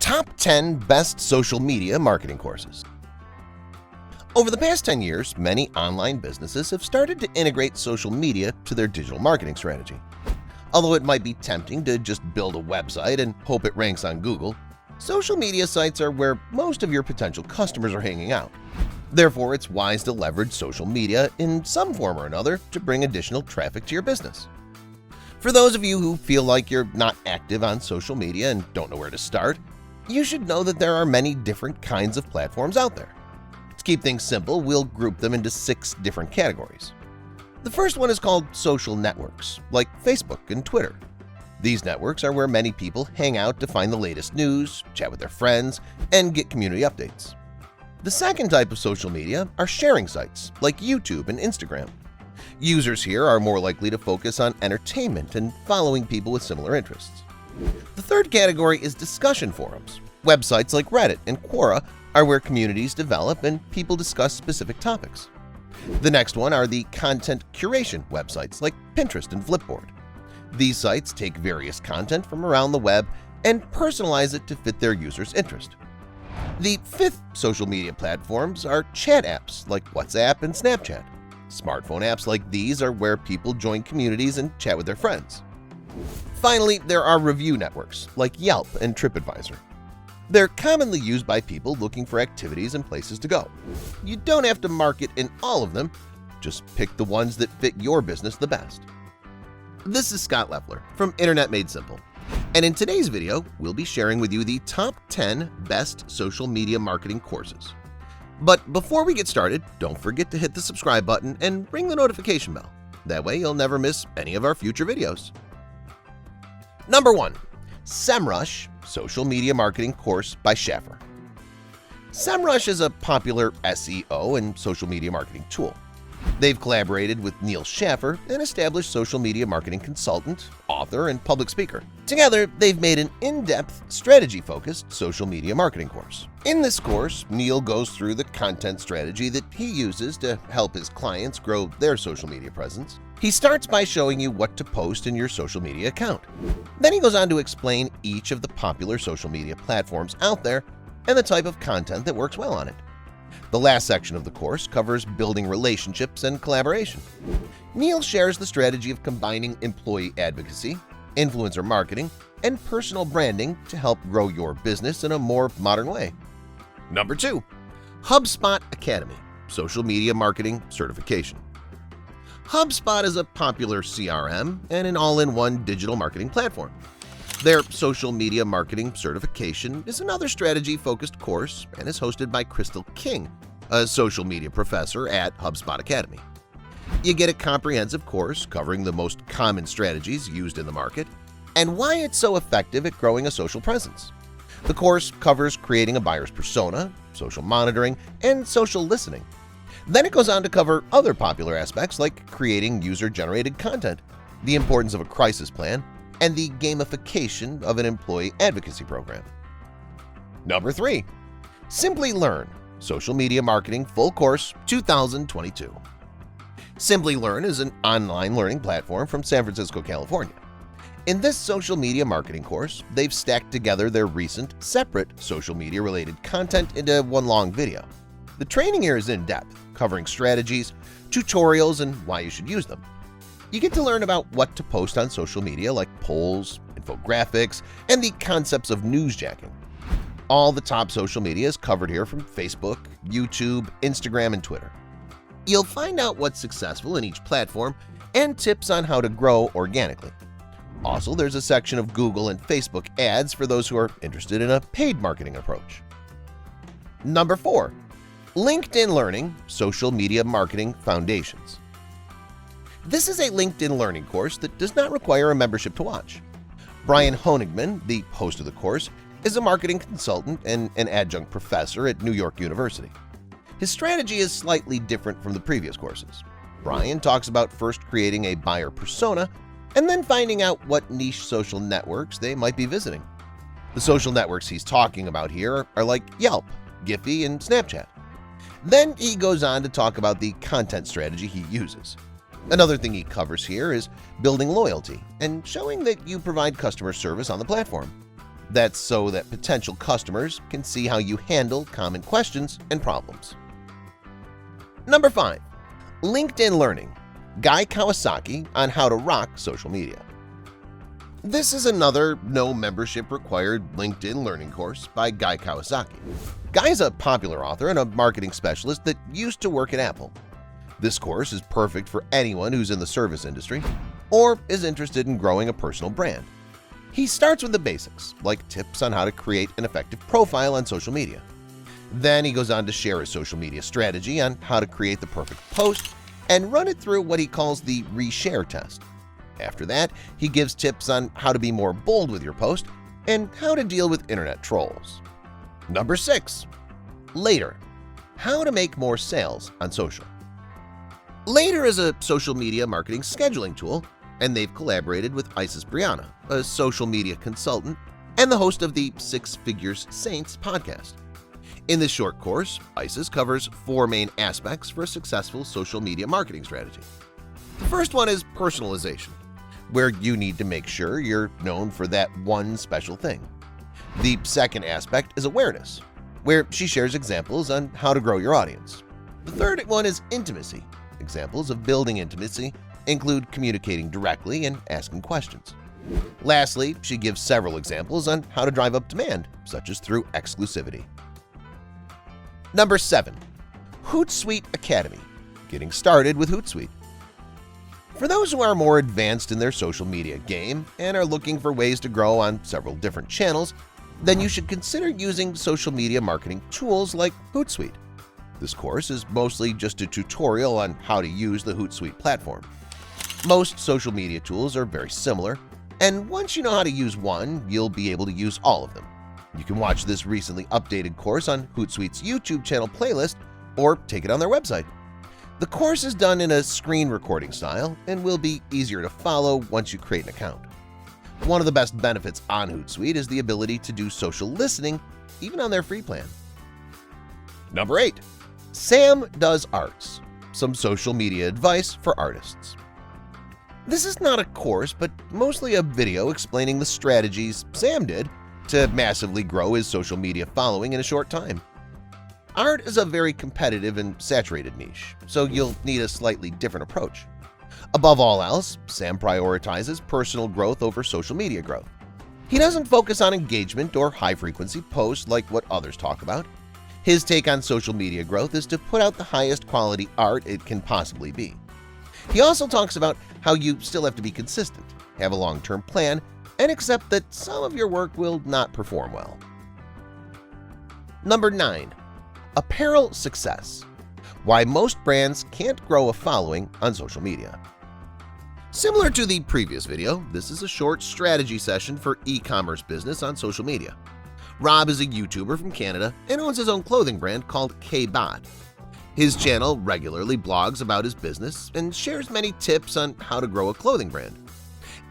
Top 10 Best Social Media Marketing Courses. Over the past 10 years, many online businesses have started to integrate social media to their digital marketing strategy. Although it might be tempting to just build a website and hope it ranks on Google, social media sites are where most of your potential customers are hanging out. Therefore, it's wise to leverage social media in some form or another to bring additional traffic to your business. For those of you who feel like you're not active on social media and don't know where to start, you should know that there are many different kinds of platforms out there. To keep things simple, we'll group them into 6 different categories. The first one is called social networks, like Facebook and Twitter. These networks are where many people hang out to find the latest news, chat with their friends, and get community updates. The second type of social media are sharing sites, like YouTube and Instagram. Users here are more likely to focus on entertainment and following people with similar interests. The third category is discussion forums. Websites like Reddit and Quora are where communities develop and people discuss specific topics. The next one are the content curation websites like Pinterest and Flipboard. These sites take various content from around the web and personalize it to fit their users' interest. The fifth social media platforms are chat apps like WhatsApp and Snapchat. Smartphone apps like these are where people join communities and chat with their friends. Finally, there are review networks like Yelp and TripAdvisor. They're commonly used by people looking for activities and places to go. You don't have to market in all of them, just pick the ones that fit your business the best. This is Scott Leffler from Internet Made Simple, and in today's video, we'll be sharing with you the top 10 best social media marketing courses. But before we get started, don't forget to hit the subscribe button and ring the notification bell. That way you'll never miss any of our future videos. Number 1. Semrush Social Media Marketing Course by Schaffer. Semrush is a popular SEO and social media marketing tool. They've collaborated with Neil Schaffer, an established social media marketing consultant, author, and public speaker. Together, they've made an in-depth, strategy-focused social media marketing course. In this course, Neil goes through the content strategy that he uses to help his clients grow their social media presence. He starts by showing you what to post in your social media account. Then he goes on to explain each of the popular social media platforms out there and the type of content that works well on it. The last section of the course covers building relationships and collaboration. Neil shares the strategy of combining employee advocacy, influencer marketing, and personal branding to help grow your business in a more modern way. Number 2. Hubspot Academy Social Media Marketing Certification. Hubspot is a popular CRM and an all-in-one digital marketing platform. Their social media marketing certification is another strategy-focused course and is hosted by Crystal King, a social media professor at Hubspot Academy. You get a comprehensive course covering the most common strategies used in the market and why it's so effective at growing a social presence. The course covers creating a buyer's persona, social monitoring, and social listening. Then it goes on to cover other popular aspects like creating user-generated content, the importance of a crisis plan, and the gamification of an employee advocacy program. Number 3. Simplilearn Social Media Marketing Full Course 2022. Simplilearn is an online learning platform from San Francisco, California. In this social media marketing course, they've stacked together their recent, separate social media-related content into one long video. The training here is in-depth, covering strategies, tutorials, and why you should use them. You get to learn about what to post on social media like polls, infographics, and the concepts of newsjacking. All the top social media is covered here from Facebook, YouTube, Instagram, and Twitter. You'll find out what's successful in each platform and tips on how to grow organically. Also, there's a section of Google and Facebook ads for those who are interested in a paid marketing approach. Number 4. LinkedIn Learning Social Media Marketing Foundations. This is a LinkedIn Learning course that does not require a membership to watch. Brian Honigman, the host of the course, is a marketing consultant and an adjunct professor at New York University. His strategy is slightly different from the previous courses. Brian talks about first creating a buyer persona and then finding out what niche social networks they might be visiting. The social networks he's talking about here are like Yelp, Giphy, and Snapchat. Then he goes on to talk about the content strategy he uses. Another thing he covers here is building loyalty and showing that you provide customer service on the platform. That's so that potential customers can see how you handle common questions and problems. Number 5. LinkedIn Learning – Guy Kawasaki on how to rock social media. This is another no membership required LinkedIn learning course by Guy Kawasaki. Guy is a popular author and a marketing specialist that used to work at Apple. This course is perfect for anyone who's in the service industry or is interested in growing a personal brand. He starts with the basics, like tips on how to create an effective profile on social media. Then he goes on to share his social media strategy on how to create the perfect post and run it through what he calls the reshare test. After that, he gives tips on how to be more bold with your post and how to deal with internet trolls. Number 6. Later – How to make more sales on social. Later is a social media marketing scheduling tool, and they've collaborated with Isis Brianna, a social media consultant and the host of the Six Figures Saints podcast. In this short course, Isis covers 4 main aspects for a successful social media marketing strategy. The first one is personalization, where you need to make sure you're known for that one special thing. The second aspect is awareness, where she shares examples on how to grow your audience. The third one is intimacy. Examples of building intimacy include communicating directly and asking questions. Lastly, she gives several examples on how to drive up demand, such as through exclusivity. Number 7. Hootsuite Academy – Getting started with Hootsuite. For those who are more advanced in their social media game and are looking for ways to grow on several different channels, then you should consider using social media marketing tools like Hootsuite. This course is mostly just a tutorial on how to use the Hootsuite platform. Most social media tools are very similar, and once you know how to use one, you'll be able to use all of them. You can watch this recently updated course on Hootsuite's YouTube channel playlist or take it on their website. The course is done in a screen recording style and will be easier to follow once you create an account. One of the best benefits on Hootsuite is the ability to do social listening even on their free plan. Number 8. Sam Does Arts – Some social media advice for artists. This is not a course, but mostly a video explaining the strategies Sam did to massively grow his social media following in a short time. Art is a very competitive and saturated niche, so you'll need a slightly different approach. Above all else, Sam prioritizes personal growth over social media growth. He doesn't focus on engagement or high-frequency posts like what others talk about. His take on social media growth is to put out the highest quality art it can possibly be. He also talks about how you still have to be consistent, have a long-term plan, and accept that some of your work will not perform well. Number 9. Apparel Success – Why most brands can't grow a following on social media. Similar to the previous video, this is a short strategy session for e-commerce business on social media. Rob is a YouTuber from Canada and owns his own clothing brand called K-Bot. His channel regularly blogs about his business and shares many tips on how to grow a clothing brand.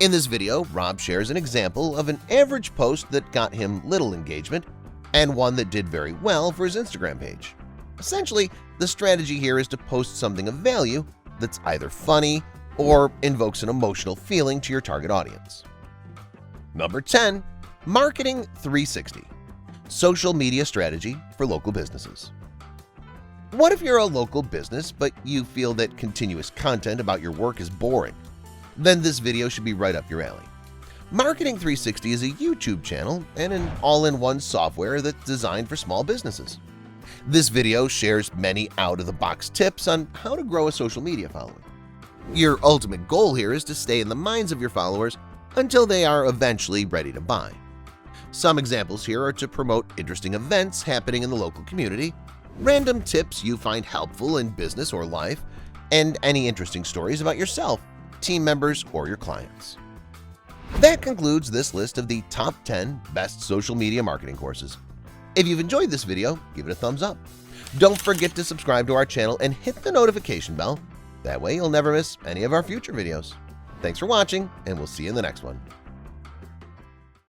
In this video, Rob shares an example of an average post that got him little engagement and one that did very well for his Instagram page. Essentially, the strategy here is to post something of value that's either funny or invokes an emotional feeling to your target audience. Number 10. Marketing 360 – Social media strategy for local businesses. What if you're a local business but you feel that continuous content about your work is boring? Then this video should be right up your alley. Marketing 360 is a YouTube channel and an all-in-one software that's designed for small businesses. This video shares many out-of-the-box tips on how to grow a social media following. Your ultimate goal here is to stay in the minds of your followers until they are eventually ready to buy. Some examples here are to promote interesting events happening in the local community, random tips you find helpful in business or life, and any interesting stories about yourself, team members, or your clients. That concludes this list of the top 10 best social media marketing courses. If you've enjoyed this video, give it a thumbs up. Don't forget to subscribe to our channel and hit the notification bell. That way you'll never miss any of our future videos. Thanks for watching, and we'll see you in the next one.